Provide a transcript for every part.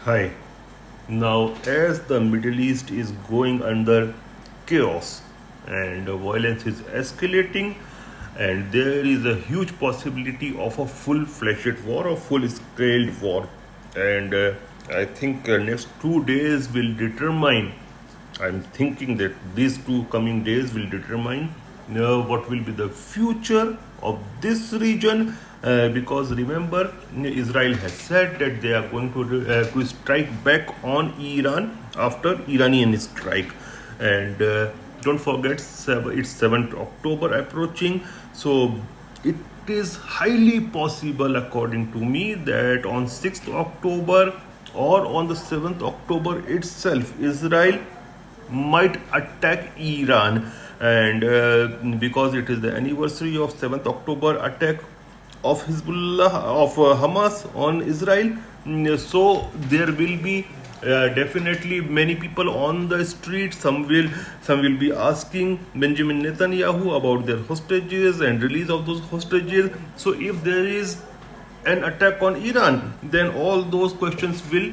Hi. Now, as the Middle East is going under chaos and violence is escalating, and there is a huge possibility of a full-fledged war or full-scaled war, and I think next 2 days will determine. I'm thinking that these two coming days will determine what will be the future of this region. Because remember, Israel has said that they are going to strike back on Iran after Iranian strike, and don't forget it's 7th October approaching. So it is highly possible, according to me, that on 6th October or on the 7th October itself, Israel might attack Iran, and because it is the anniversary of 7th October attack of Hezbollah of Hamas on Israel. So there will be definitely many people on the street. Some will be asking Benjamin Netanyahu about their hostages and release of those hostages. So if there is an attack on Iran, then all those questions will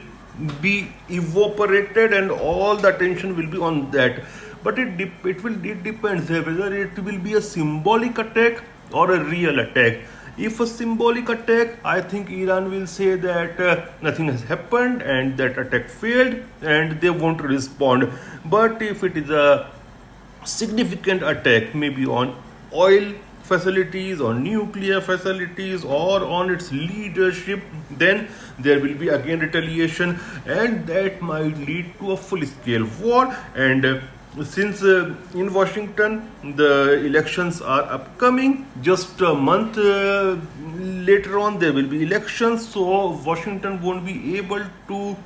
be evaporated and all the attention will be on that. But it depends whether it will be a symbolic attack or a real attack. If a symbolic attack, I think Iran will say that nothing has happened and that attack failed and they won't respond. But if it is a significant attack, maybe on oil facilities or nuclear facilities or on its leadership, then there will be again retaliation, and that might lead to a full scale war. And since in Washington the elections are upcoming, just a month later on there will be elections, so Washington won't be able to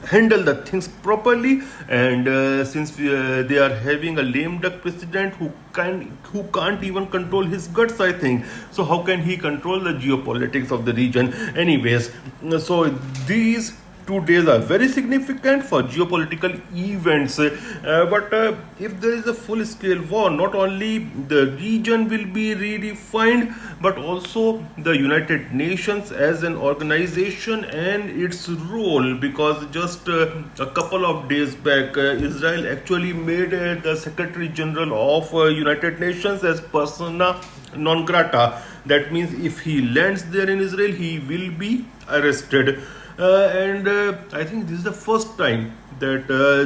handle the things properly. And since they are having a lame duck president who can't even control his guts, I think, so how can he control the geopolitics of the region anyways? So these 2 days are very significant for geopolitical events. But if there is a full scale war, not only the region will be redefined, but also the United Nations as an organization and its role. Because just a couple of days back, Israel actually made the Secretary General of United Nations as persona non grata. That means if he lands there in Israel, he will be arrested. And I think this is the first time that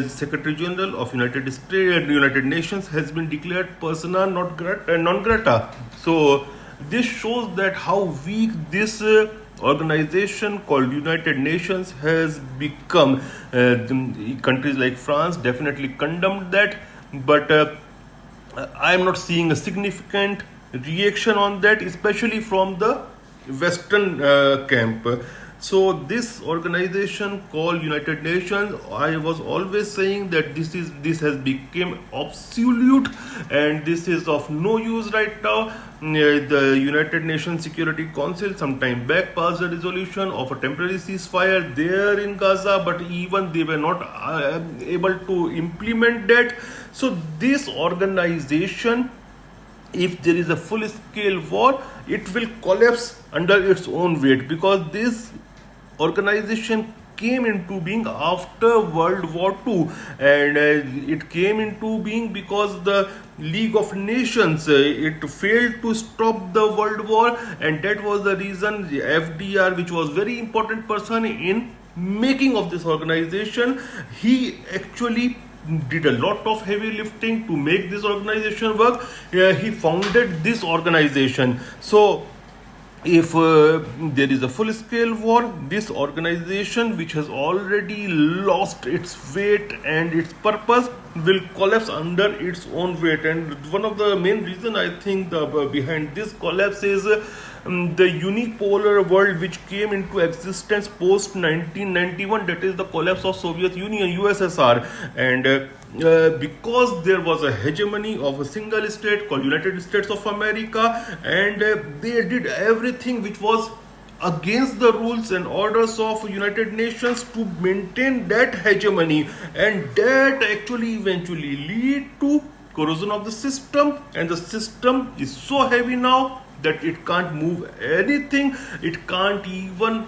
Secretary General of United Nations has been declared persona non grata. So this shows that how weak this organization called United Nations has become. Countries like France definitely condemned that, but I am not seeing a significant reaction on that, especially from the Western camp. So this organization called United Nations, I was always saying that this has become obsolete and this is of no use right now. The United Nations Security Council some time back passed a resolution of a temporary ceasefire there in Gaza, but even they were not able to implement that. So this organization, if there is a full scale war, it will collapse under its own weight, because this organization came into being after World War II, and it came into being because the League of Nations it failed to stop the World War, and that was the reason the FDR, which was very important person in making of this organization, he actually did a lot of heavy lifting to make this organization work. He founded this organization. So if there is a full scale war, this organization, which has already lost its weight and its purpose, will collapse under its own weight. And one of the main reason, I think, behind this collapse is the unipolar world which came into existence post 1991, that is the collapse of Soviet Union, USSR. And because there was a hegemony of a single state called United States of America, and they did everything which was against the rules and orders of United Nations to maintain that hegemony, and that actually eventually lead to corrosion of the system, and the system is so heavy now that it can't move anything. It can't even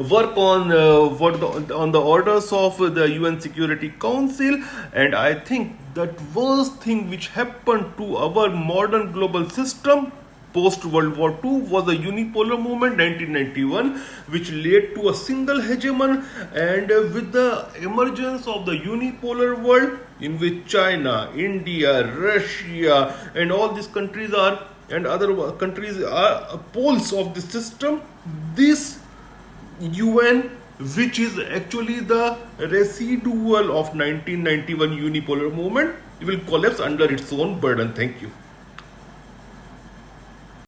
work on on the orders of the UN Security Council. And I think that worst thing which happened to our modern global system post World War II was the unipolar movement 1991, which led to a single hegemon. And with the emergence of the unipolar world, in which China, India, Russia, and all these countries are, and other countries are poles of the system, this UN, which is actually the residual of 1991 unipolar movement, will collapse under its own burden. Thank you.